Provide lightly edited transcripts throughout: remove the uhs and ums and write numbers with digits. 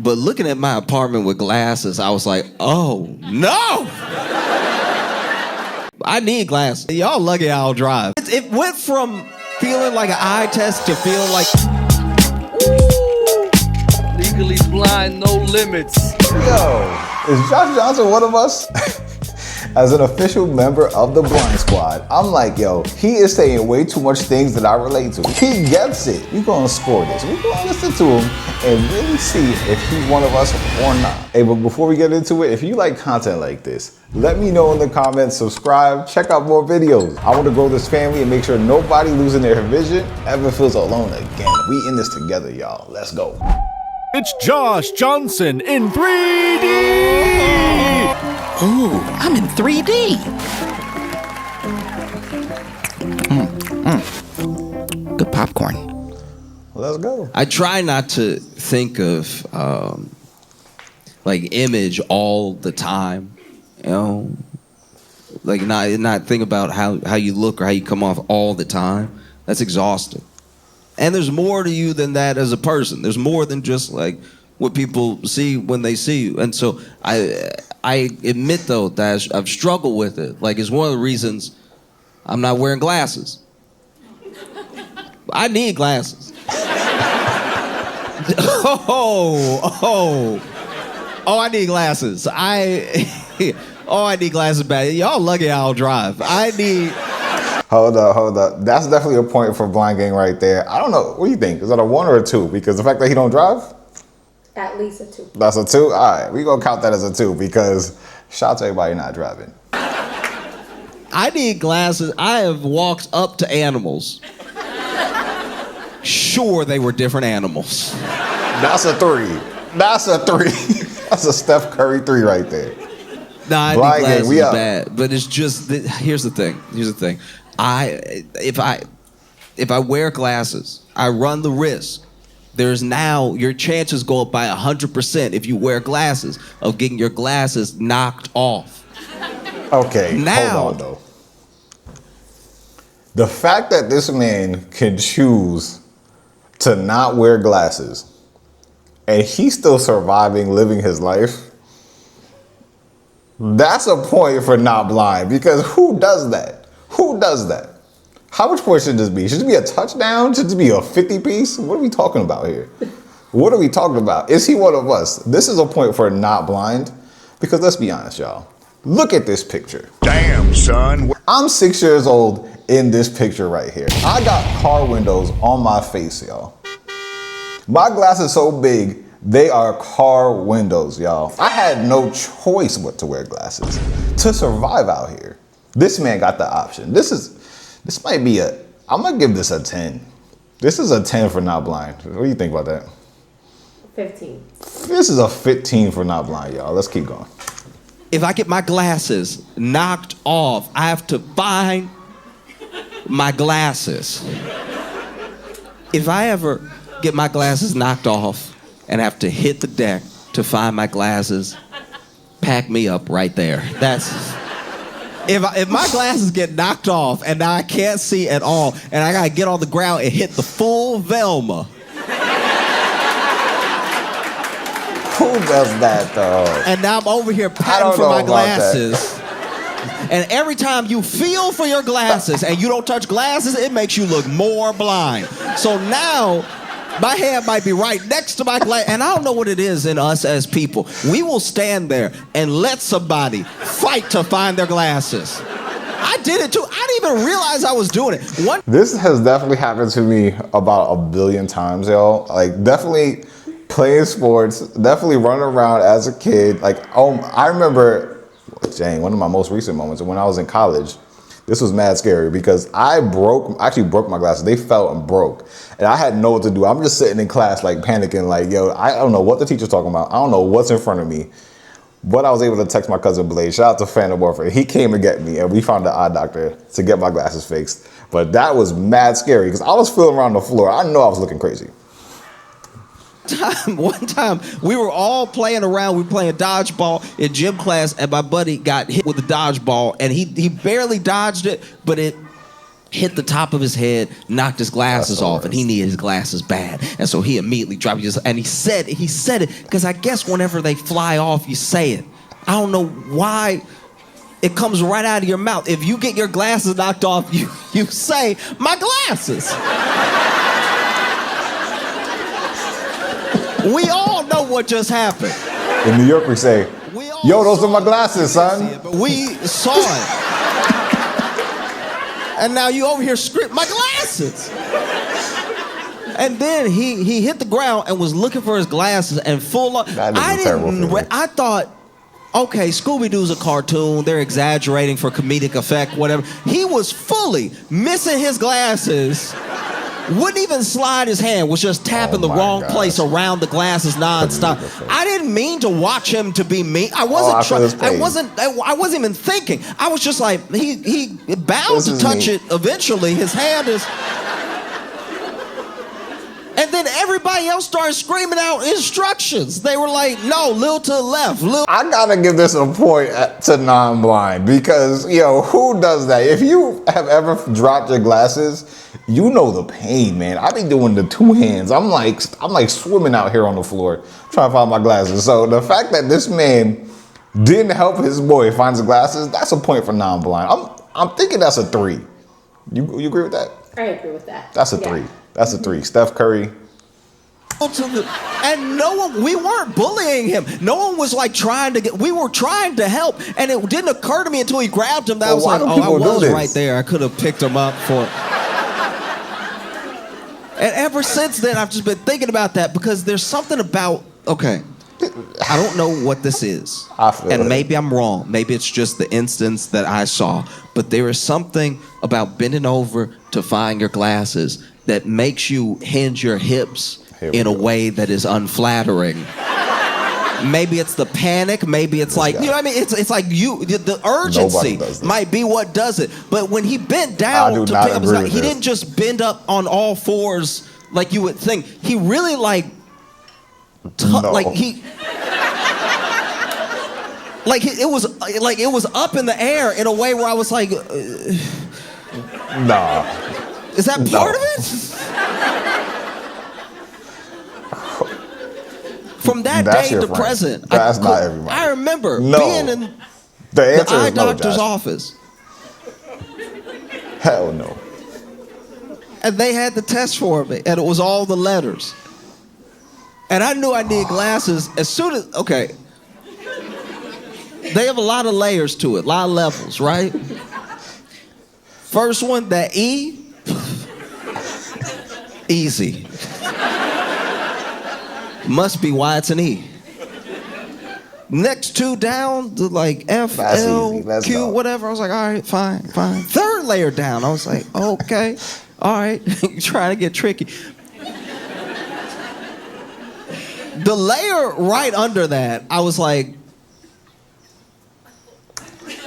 But looking at my apartment with glasses, I was like, oh, no! I need glasses. Y'all lucky I'll drive. It went from feeling like an eye test to feeling like... Legally blind, no limits. Yo, is Josh Johnson one of us? As an official member of the Blind Squad, I'm like, yo, he is saying way too much things that I relate to. He gets it. We're gonna score this. We're gonna listen to him and really see if he's one of us or not. Hey, but before we get into it, if you like content like this, let me know in the comments, subscribe, check out more videos. I want to grow this family and make sure nobody losing their vision ever feels alone again. We in this together, y'all. Let's go. It's Josh Johnson in 3D! Ooh, I'm in 3D. Good popcorn. Let's go. I try not to think of like image all the time, you know, like not think about how you look or how you come off all the time. That's exhausting. And there's more to you than that as a person. There's more than just like what people see when they see you. And so I admit though that I've struggled with it. Like it's one of the reasons I'm not wearing glasses. I need glasses. I need glasses. I need glasses bad. Y'all lucky I'll drive. Hold up. That's definitely a point for Blind Gang right there. I don't know. What do you think? Is that a 1 or a 2? Because the fact that he don't drive? At least a 2. That's a 2? All right, we gonna count that as a 2 because shout out to everybody not driving. I need glasses. I have walked up to animals. Sure, they were different animals. That's a 3. That's a 3. That's a Steph Curry 3 right there. Nah, I Blind need Gang, glasses we up. bad. But it's just, here's the thing. If I wear glasses, I run the risk. There's now, your chances go up by 100% if you wear glasses of getting your glasses knocked off. Okay, now, hold on though. The fact that this man can choose to not wear glasses and he's still surviving, living his life, that's a point for not blind because who does that? Who does that? How much point should this be? Should it be a touchdown? Should it be a 50 piece? What are we talking about here? What are we talking about? Is he one of us? This is a point for not blind because let's be honest, y'all. Look at this picture. Damn, son. I'm 6 years old in this picture right here. I got car windows on my face, y'all. My glasses so big, they are car windows, y'all. I had no choice but to wear glasses to survive out here. This man got the option. This might be I'm gonna give this a 10. This is a 10 for not blind. What do you think about that? 15. This is a 15 for not blind, y'all. Let's keep going. if I get my glasses knocked off, I have to find my glasses. If I ever get my glasses knocked off and have to hit the deck to find my glasses, pack me up right there. That's... If my glasses get knocked off and now I can't see at all and I gotta get on the ground and hit the full Velma. Who does that though? And now I'm over here patting for my glasses. And every time you feel for your glasses and you don't touch glasses, it makes you look more blind. So now, my hand might be right next to my glass, and I don't know what it is in us as people. We will stand there and let somebody fight to find their glasses. I did it too. I didn't even realize I was doing it. This has definitely happened to me about 1 billion times, y'all. Like, definitely playing sports, definitely running around as a kid. Like, I remember, dang, one of my most recent moments when I was in college. This was mad scary because I actually broke my glasses. They fell and broke. And I had no what to do. I'm just sitting in class like panicking like, yo, I don't know what the teacher's talking about. I don't know what's in front of me. But I was able to text my cousin Blaze. Shout out to Phantom Warfare. He came to get me and we found the eye doctor to get my glasses fixed. But that was mad scary because I was feeling around the floor. I know I was looking crazy. One time, we were all playing around. We were playing dodgeball in gym class, and my buddy got hit with the dodgeball, and he barely dodged it, but it hit the top of his head, knocked his glasses That's off, and he hilarious. needed his glasses bad. And so he immediately dropped it. And he said it, because I guess whenever they fly off, you say it. I don't know why it comes right out of your mouth. If you get your glasses knocked off, you say, my glasses. We all know what just happened. In New York, we say, We all yo, those saw are my it. glasses, son. But we saw it. And now you over here screaming, my glasses. And then he hit the ground and was looking for his glasses and full on. That is a terrible feeling. I thought, okay, Scooby-Doo's a cartoon. They're exaggerating for comedic effect, whatever. He was fully missing his glasses. Wouldn't even slide his hand, was just tapping the my wrong gosh. place around the glasses nonstop. I didn't mean to watch him to be mean. I wasn't I feel his trying. pain. I wasn't even thinking. I was just like, he bound This to is touch me. it eventually. His hand is. And then everybody else started screaming out instructions. They were like, no, little to the left, little. I gotta give this a point to non-blind because, yo, who does that? If you have ever dropped your glasses, you know the pain, man. I be doing the two hands. I'm like swimming out here on the floor trying to find my glasses. So the fact that this man didn't help his boy find his glasses, that's a point for non-blind. I'm thinking that's a 3. You agree with that? I agree with that. That's a 3. That's a 3. Steph Curry. And no one, we weren't bullying him. No one was like we were trying to help. And it didn't occur to me until he grabbed him that I Well, was why like, do oh, I people do was this? right there. I could have picked him up for it. And ever since then, I've just been thinking about that because there's something about, okay, I don't know what this is. I feel and it. maybe I'm wrong. Maybe it's just the instance that I saw. But there is something about bending over to find your glasses that makes you hinge your hips Here we in a go. way that is unflattering. Maybe it's the panic. Maybe it's like, you know what I mean? It's like the urgency does this. might be what does it. But when he bent I down do to not pick up his agree glass, with he this. didn't just bend up on all fours like you would think. He really like No. it was up in the air in a way where I was like, Nah. is that part of it? From that That's day your to friend. present, That's not everybody. I remember No. being in The the answer eye is no, doctor's Josh. office, Hell no. and they had the test for me, and it was all the letters. And I knew I needed glasses as soon as, okay. They have a lot of layers to it, a lot of levels, right? First one, that E, easy. Must be why it's an E. Next 2 down to like F, That's L, easy. Let's Q, go. whatever. I was like, all right, fine. Third layer down, I was like, okay, all right. You're trying to get tricky. The layer right under that, I was like,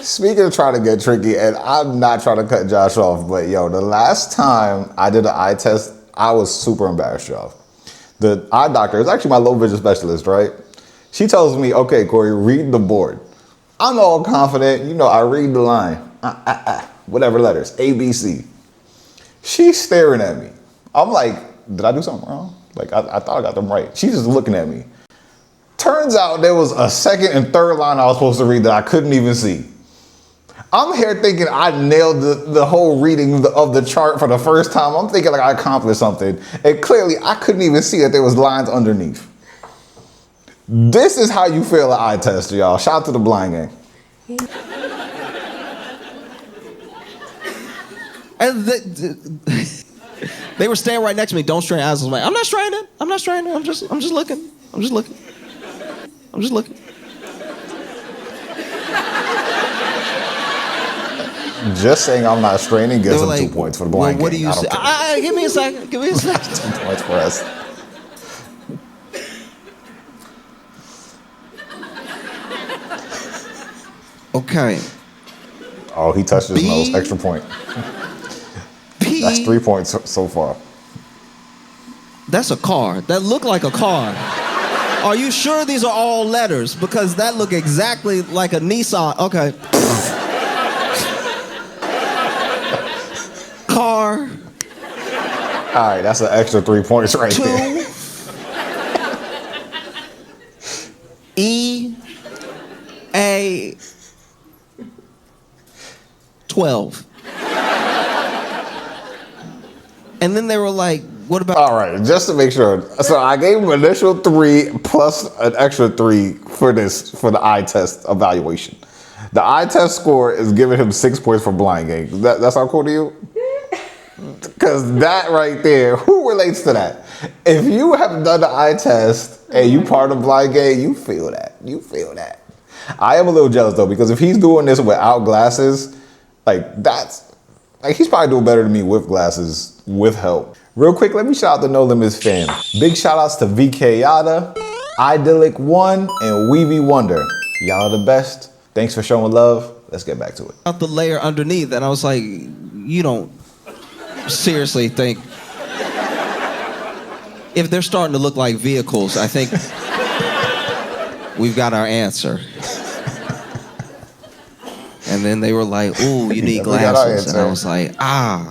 Speaking of trying to get tricky, and I'm not trying to cut Josh off, but yo, the last time I did an eye test, I was super embarrassed, y'all. The eye doctor is actually my low vision specialist, right? She tells me, okay, Corey, read the board. I'm all confident, you know, I read the line, whatever letters, A, B, C. She's staring at me. I'm like, did I do something wrong? Like, I thought I got them right. She's just looking at me. Turns out there was a second and third line I was supposed to read that I couldn't even see. I'm here thinking I nailed the whole reading of the chart for the first time. I'm thinking like I accomplished something. And clearly I couldn't even see that there was lines underneath. This is how you fail an eye test, y'all. Shout out to the blind gang. and they were standing right next to me. Don't strain your eyes. I was like, I'm not straining. I'm not straining. I'm just looking. I'm just looking. I'm just looking. Just saying I'm not straining They gives were him like, 2 points for the well, blind what do gang. you I don't say? care. Give me a second. Give me a second. 2 points for us. Okay. Oh, he touched his B- nose. Extra point. P. That's 3 points so far. That's a car. That looked like a car. Are you sure these are all letters? Because that looked exactly like a Nissan. Okay. car. All right, that's an extra 3 points right there. 2 EA 12. And then they were like, what about All right, just to make sure. So I gave him initial 3 plus an extra 3 for the eye test evaluation. The eye test score is giving him 6 points for blind game. That's how cool to you? Because that right there, who relates to that? If you have done the eye test and you part of blind game, you feel that. You feel that. I am a little jealous though, because if he's doing this without glasses, he's probably doing better than me with glasses, with help. Real quick, let me shout out the No Limits fam. Big shout outs to VK Yada, Idyllic One, and Weavy Wonder. Y'all are the best. Thanks for showing love. Let's get back to it. the layer underneath? And I was like, you don't seriously think if they're starting to look like vehicles, I think we've got our answer. And then they were like, ooh, you need glasses. And I was like,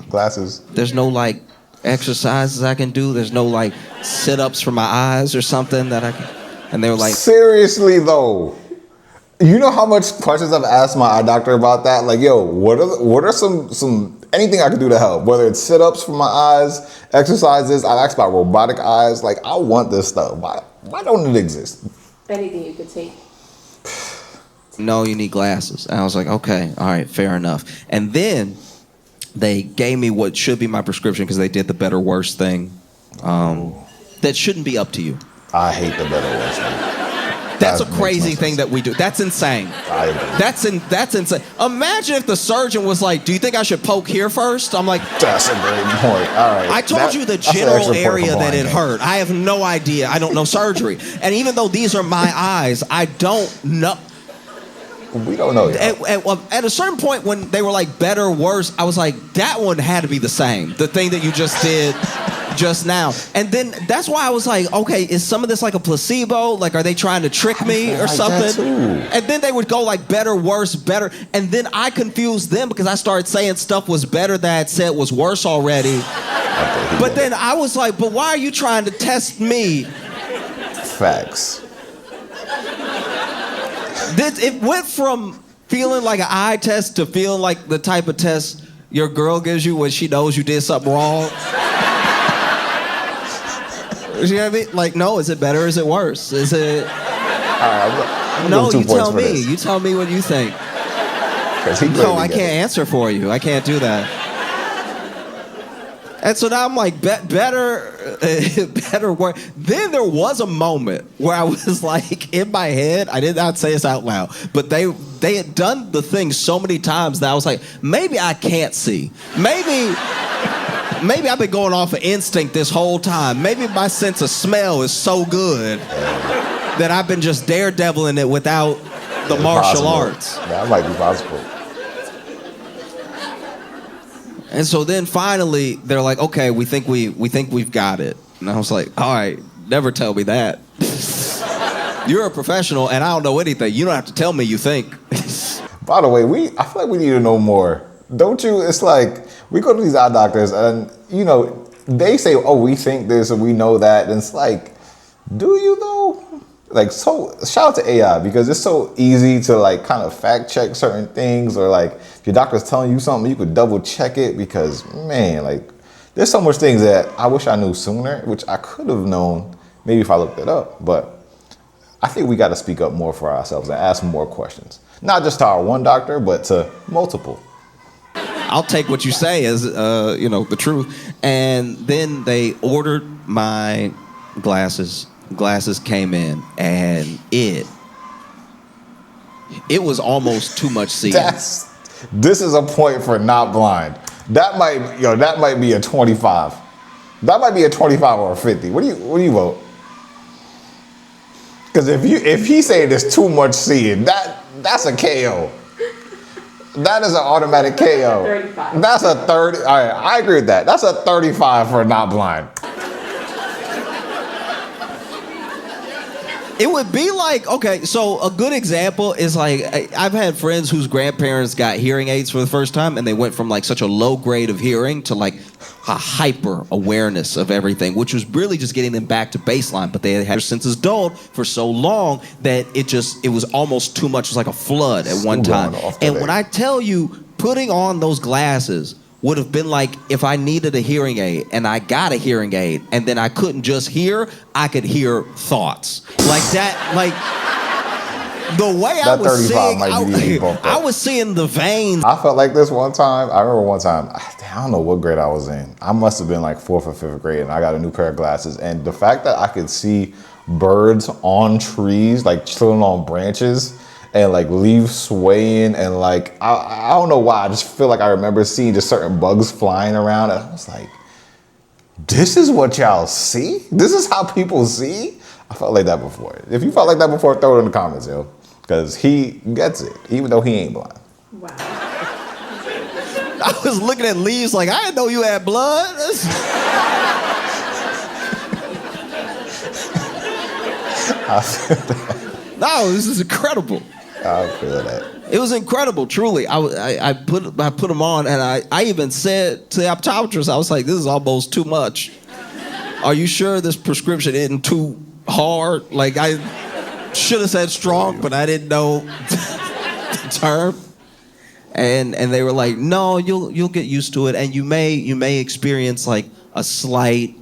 Glasses. there's no like exercises I can do. There's no like sit-ups for my eyes or something that I can. And they were like, Seriously though, you know how much questions I've asked my eye doctor about that? Like, yo, what are some anything I can do to help? Whether it's sit-ups for my eyes, exercises. I asked about robotic eyes. Like, I want this stuff. Why don't it exist? Anything you could take. no, you need glasses. And I was like, okay, all right, fair enough. And then they gave me what should be my prescription because they did the better worse thing. That shouldn't be up to you. I hate the better worse thing. That's a That makes crazy no thing sense. that we do. That's insane. I agree. That's insane. Imagine if the surgeon was like, do you think I should poke here first? I'm like, That's a great point. All right. I told you the that's an general extra point for area that blind it game. hurt. I have no idea. I don't know surgery. And even though these are my eyes, I don't know. We don't know yet. At a certain point when they were like better, worse, I was like, that one had to be the same. The thing that you just did just now. And then that's why I was like, okay, is some of this like a placebo? Like, are they trying to trick me or like that something? too. And then they would go like better, worse, better. And then I confused them because I started saying stuff was better that I had said was worse already. But then I was like, but why are you trying to test me? Facts. It went from feeling like an eye test to feeling like the type of test your girl gives you when she knows you did something wrong. You know what I mean? Like, no, is it better or is it worse? Is it... I'm No, giving you 2 points tell for me. this. You tell me what you think. 'Cause he No, clearly I get can't it. answer for you. I can't do that. And so now I'm like, better, better work. Then there was a moment where I was like, in my head, I did not say this out loud, but they had done the thing so many times that I was like, maybe I can't see. Maybe I've been going off of instinct this whole time. Maybe my sense of smell is so good that I've been just daredeviling it without the martial Possible. arts. That might be possible. And so then finally they're like, okay, we think we've got it. And I was like, all right, never tell me that. You're a professional and I don't know anything. You don't have to tell me you think. By the way, I feel like we need to know more. Don't you? It's like we go to these eye doctors and, you know, they say, oh, we think this and we know that. And it's like, do you though? Like, so shout out to AI because it's so easy to like kind of fact check certain things, or like if your doctor's telling you something, you could double check it because, man, like there's so much things that I wish I knew sooner, which I could have known maybe if I looked it up. But I think we got to speak up more for ourselves and ask more questions. Not just to our one doctor, but to multiple. I'll take what you say as, the truth. And then they ordered my glasses. Glasses came in, and it was almost too much seeing. This is a point for not blind. That might be a 25. That might be a 25 or a 50. What do you vote? Because if he saying there's too much seeing, that's a KO. That is an automatic KO. 35. That's a 30. All right, I agree with that. That's a 35 for not blind. It would be like, okay, so a good example is like, I've had friends whose grandparents got hearing aids for the first time, and they went from like such a low grade of hearing to like a hyper awareness of everything, which was really just getting them back to baseline. But they had their senses dulled for so long that it was almost too much. It was like a flood at one time. And when I tell you, putting on those glasses would have been like if I needed a hearing aid and I got a hearing aid and then I couldn't just hear, I could hear thoughts. Like that, like the way I was seeing, I was seeing the veins. I felt like this one time. I remember one time, I don't know what grade I was in. I must have been like 4th or 5th grade, and I got a new pair of glasses. And the fact that I could see birds on trees, like chilling on branches, and like leaves swaying, and like I don't know why, I just feel like I remember seeing just certain bugs flying around, and I was like, this is what y'all see? This is how people see? I felt like that before. If you felt like that before, throw it in the comments, yo, because he gets it, even though he ain't blind. Wow. I was looking at leaves like, I didn't know you had blood. I feel that. No, this is incredible. I feel that. It was incredible, truly. I put them on, and I even said to the optometrist, I was like, this is almost too much. Are you sure this prescription isn't too hard? Like, I should have said strong, but I didn't know the term. And they were like, no, you'll get used to it, and you may experience like a slight,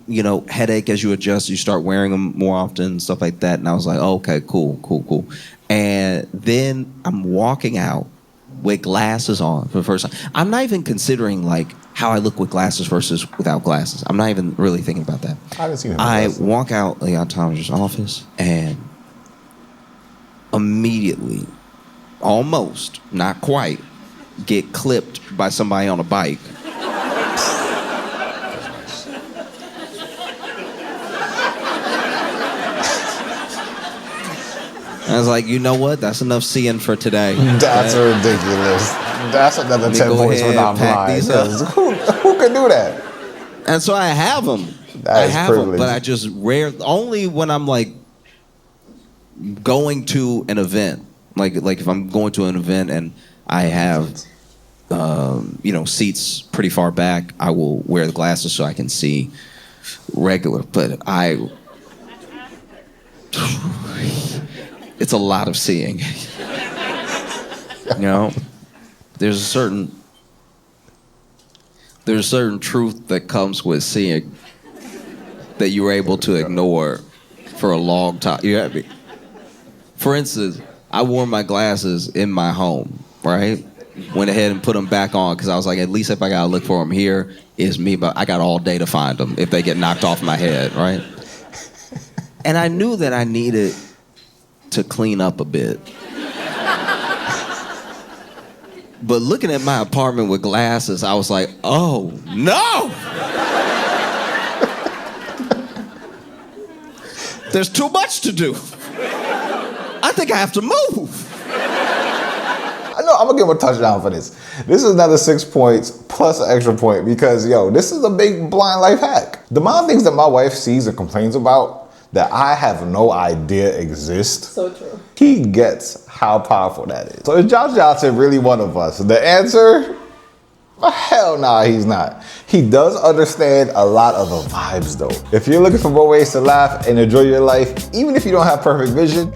headache as you adjust. You start wearing them more often and stuff like that. And I was like, oh, okay, cool. And then I'm walking out with glasses on for the first time. I'm not even considering like how I look with glasses versus without glasses. I'm not even really thinking about that. I haven't seen him. I walk out the optometrist's office and immediately, almost, not quite, get clipped by somebody on a bike. I was like, you know what? That's enough seeing for today. That's ridiculous. That's another 10 points for not blind. Who can do that? And so I have them. I have them, but I just only when I'm like going to an event. Like if I'm going to an event and I have seats pretty far back, I will wear the glasses so I can see regular. But it's a lot of seeing. There's a certain truth that comes with seeing that you were able to ignore for a long time. You have me. For instance, I wore my glasses in my home, right? Went ahead and put them back on because I was like, at least if I gotta look for them here, it's me. But I got all day to find them if they get knocked off my head, right? And I knew that I needed to clean up a bit. But looking at my apartment with glasses, I was like, oh no! There's too much to do. I think I have to move. I know, I'm gonna give him a touchdown for this. This is another 6 points plus an extra point because, this is a big blind life hack. The amount of things that my wife sees and complains about that I have no idea exist. So true. He gets how powerful that is. So is Josh Johnson really one of us? The answer? Hell nah, he's not. He does understand a lot of the vibes though. If you're looking for more ways to laugh and enjoy your life, even if you don't have perfect vision,